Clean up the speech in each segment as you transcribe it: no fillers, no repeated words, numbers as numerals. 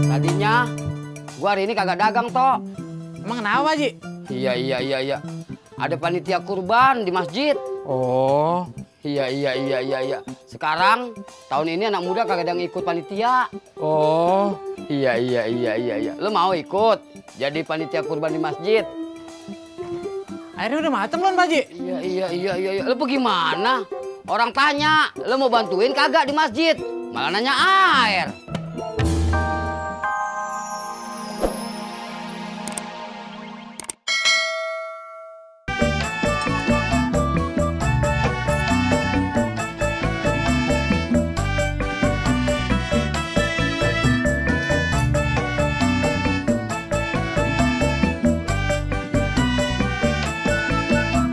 Tadinya gua hari ini kagak dagang, Tok. Emang kenapa, Ji? Iya. Ada panitia kurban di masjid. Oh. Iya. Sekarang tahun ini anak muda kagak ada yang ikut panitia. Oh. Iya. Lo mau ikut jadi panitia kurban di masjid? Airnya udah mateng belum, Pak Ji? Iya. Lo bagaimana? Orang tanya, lo mau bantuin kagak di masjid? Malah nanya air.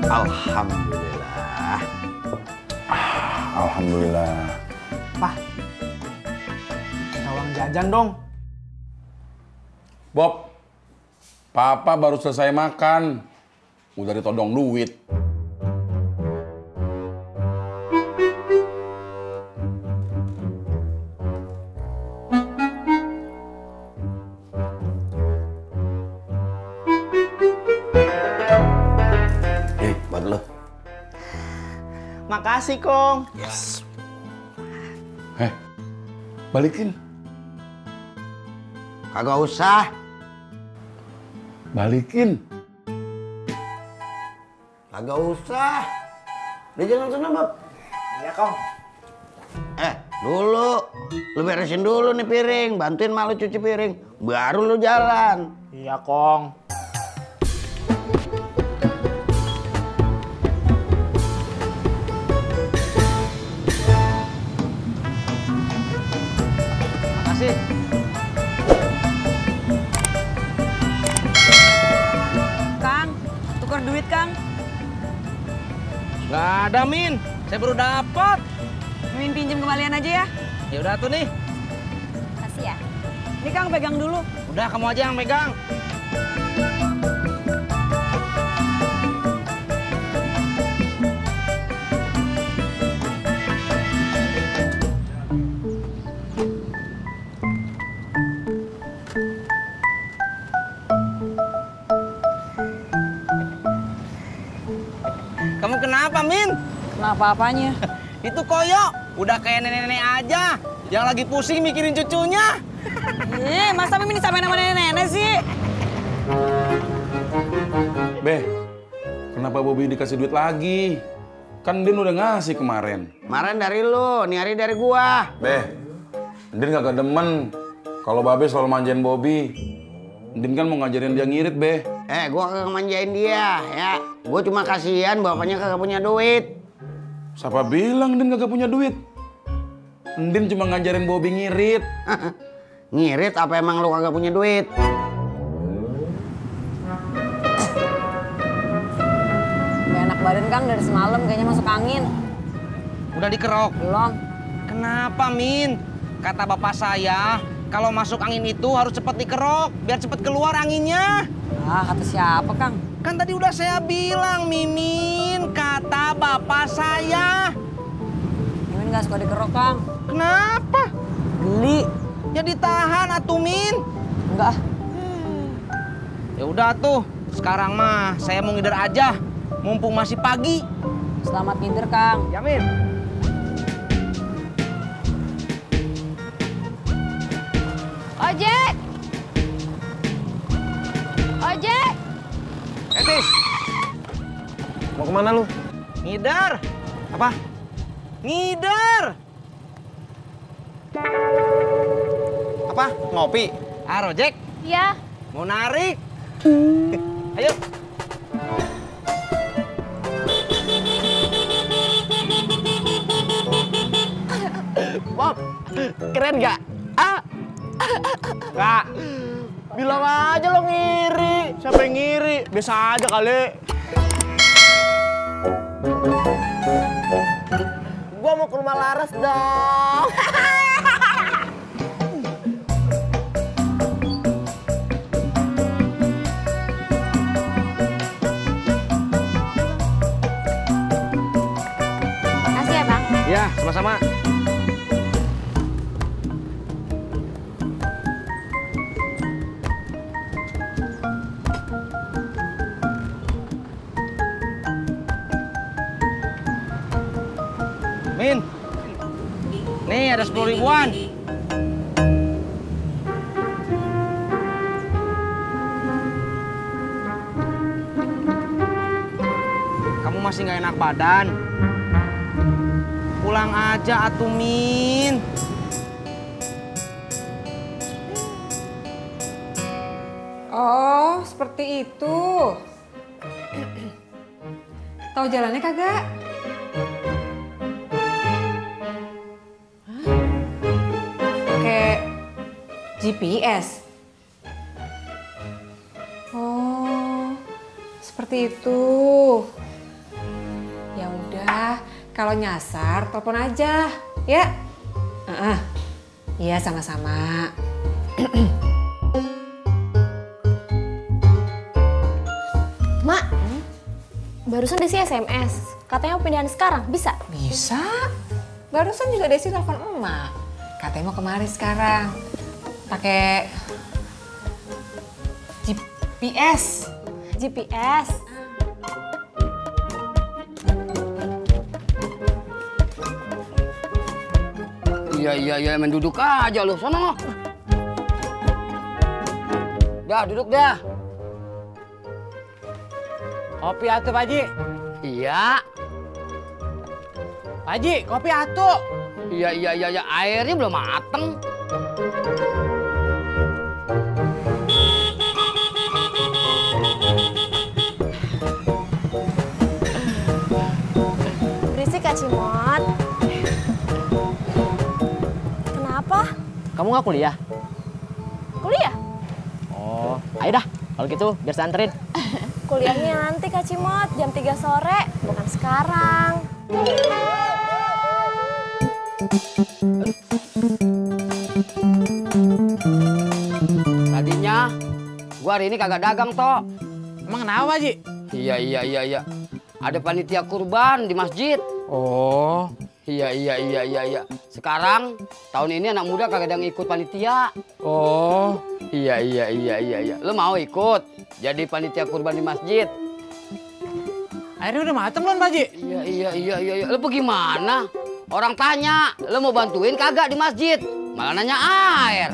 Alhamdulillah. Alhamdulillah. Pak, kita uang jajan dong. Bob, Papa baru selesai makan. Udah ditodong duit. Buat lo. Makasih, Kong. Yes. Balikin. Kagak usah. Balikin. Kagak usah. Udah jangan sana, Bob. Iya, Kong. Dulu. Lu beresin dulu nih piring. Bantuin mak lu cuci piring. Baru lu jalan. Iya, Kong. Makasih. Kang, tukar duit, Kang. Nggak ada, Min. Saya baru dapat. Mimin pinjem kembalian aja ya. Ya udah tuh nih. Kasih ya. Ini Kang pegang dulu. Udah kamu aja yang megang. Kamu kenapa, Min? Kenapa apanya? Itu koyo, udah kayak nenek-nenek aja. Yang lagi pusing mikirin cucunya. Masa Mimin disamain sama nenek-nenek sih? Beh, kenapa Bobby dikasih duit lagi? Kan Din udah ngasih kemarin. Kemarin dari lu, nih hari dari gua. Beh, Din kagak demen kalau Babe selalu manjain Bobby. Din kan mau ngajarin dia ngirit, Beh. Gua kagak manjain dia, ya. Gua cuma kasihan bapaknya kagak punya duit. Siapa bilang Din kagak punya duit? Din cuma ngajarin Bobby ngirit. Ngirit apa emang lu kagak punya duit? Gak enak badan, Kang, dari semalam kayaknya masuk angin. Udah dikerok. Belum. Kenapa, Min? Kata bapak saya, kalau masuk angin itu harus cepat dikerok, biar cepat keluar anginnya. Kata siapa, Kang? Kan tadi udah saya bilang, Mimin. Kata bapak saya. Mimin gak suka dikerok, Kang. Kenapa? Geli. Ya ditahan, atuh, Min. Enggak. Ya udah tuh, sekarang mah saya mau ngider aja. Mumpung masih pagi. Selamat tidur, Kang. Ya, Min. Ojek! Ojek! Tis. Mau kemana lu? Ngider. Apa? Ngider. Apa? Ngopi? Rojek. Iya. Mau narik. Ayo. Bob, keren gak? Gak. Bilang aja lo ngiri. Siapa yang ngiri? Biasa aja kali. Gua mau ke rumah Laras dong. Makasih ya, Bang. Ya, sama-sama. Min, nih ada 10 ribuan. Kamu masih nggak enak badan? Pulang aja atuh, Min. Oh, seperti itu. Tahu jalannya kagak? Hah? Pakai GPS. Oh, seperti itu. Ya udah, kalau nyasar telepon aja, ya. Iya, sama-sama. Mak, barusan Desi SMS. Katanya mau pindahan sekarang, bisa? Bisa. Barusan juga Desi telepon emak. Katanya mau kemari sekarang. Pakai GPS. GPS. Iya, main duduk aja lu, sono. Dah, duduk dah. Kopi atuh, Pak Haji. Iya. Pak Haji, kopi atuh. Iya, airnya belum mateng. Berisik Kak Cimot. Kenapa? Kamu nggak kuliah? Kuliah? Oh, ayo dah. Kalau gitu, biar saya anterin. Kuliahnya nanti Kak Cimot, jam 3 sore, bukan sekarang. Tadinya gua hari ini kagak dagang, Tok. Emang kenapa, Pak Haji? Iya. Ada panitia kurban di masjid. Oh, Iya. Sekarang tahun ini anak muda kagak ada yang ikut panitia. oh. Iya. Lo mau ikut jadi panitia kurban di masjid? Airnya udah mateng belum, Pak Haji? Iya. Lo gimana? Orang tanya, lo mau bantuin kagak di masjid? Malah nanya air.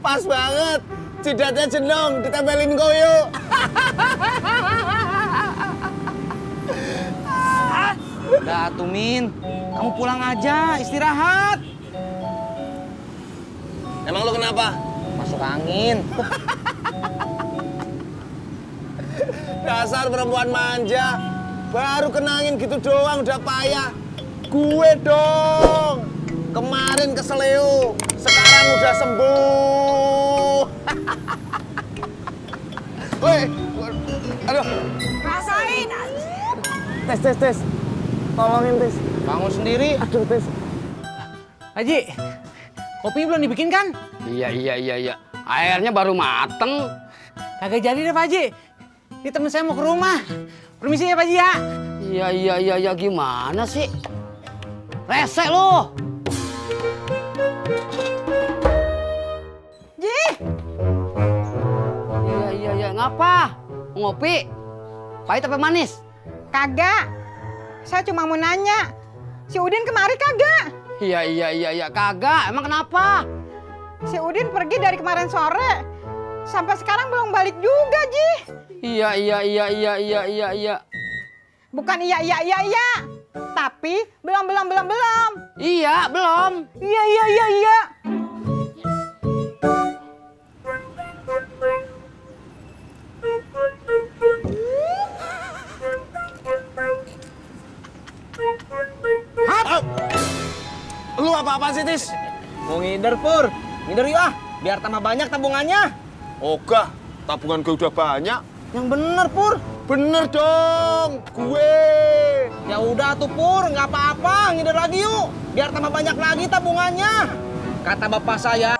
Pas banget. Jidatnya jenong, ditempelin koyo. Udah tuh, Min. Kamu pulang aja, istirahat. Emang lu kenapa? Masuk angin. Dasar perempuan manja. Baru kenangin gitu doang udah payah. Gue dong. Kemarin keseleo, sekarang udah sembuh. Woi, aduh. Rasain. Tes. Tolongin, Tes. Bangun sendiri. Aduh, Tes. Haji, kopi belum dibikin kan? Iya. Airnya baru mateng. Kagak jadi deh, Pak Haji. Ini temen saya mau ke rumah. Permisi ya, Pak Haji ya. Iya, gimana sih? Resek lo. Ji. Iya. Ngapa? Ngopi? Pahit apa manis? Kagak. Saya cuma mau nanya. Si Udin kemari kagak? Iya. Kagak. Emang kenapa? Si Udin pergi dari kemarin sore. Sampai sekarang belum balik juga, Ji. Iya. Bukan iya. Tapi belum. Iya, belum. Iya. Lu apa-apa sih, Tis? Mau ngider, Pur. Ngider yuk ah, biar tambah banyak tabungannya. Ogah, tabungan gue udah banyak. Yang bener, Pur. Bener dong, gue. Ya udah tuh Pur, nggak apa-apa, ngider lagi yuk. Biar tambah banyak lagi tabungannya. Kata bapak saya,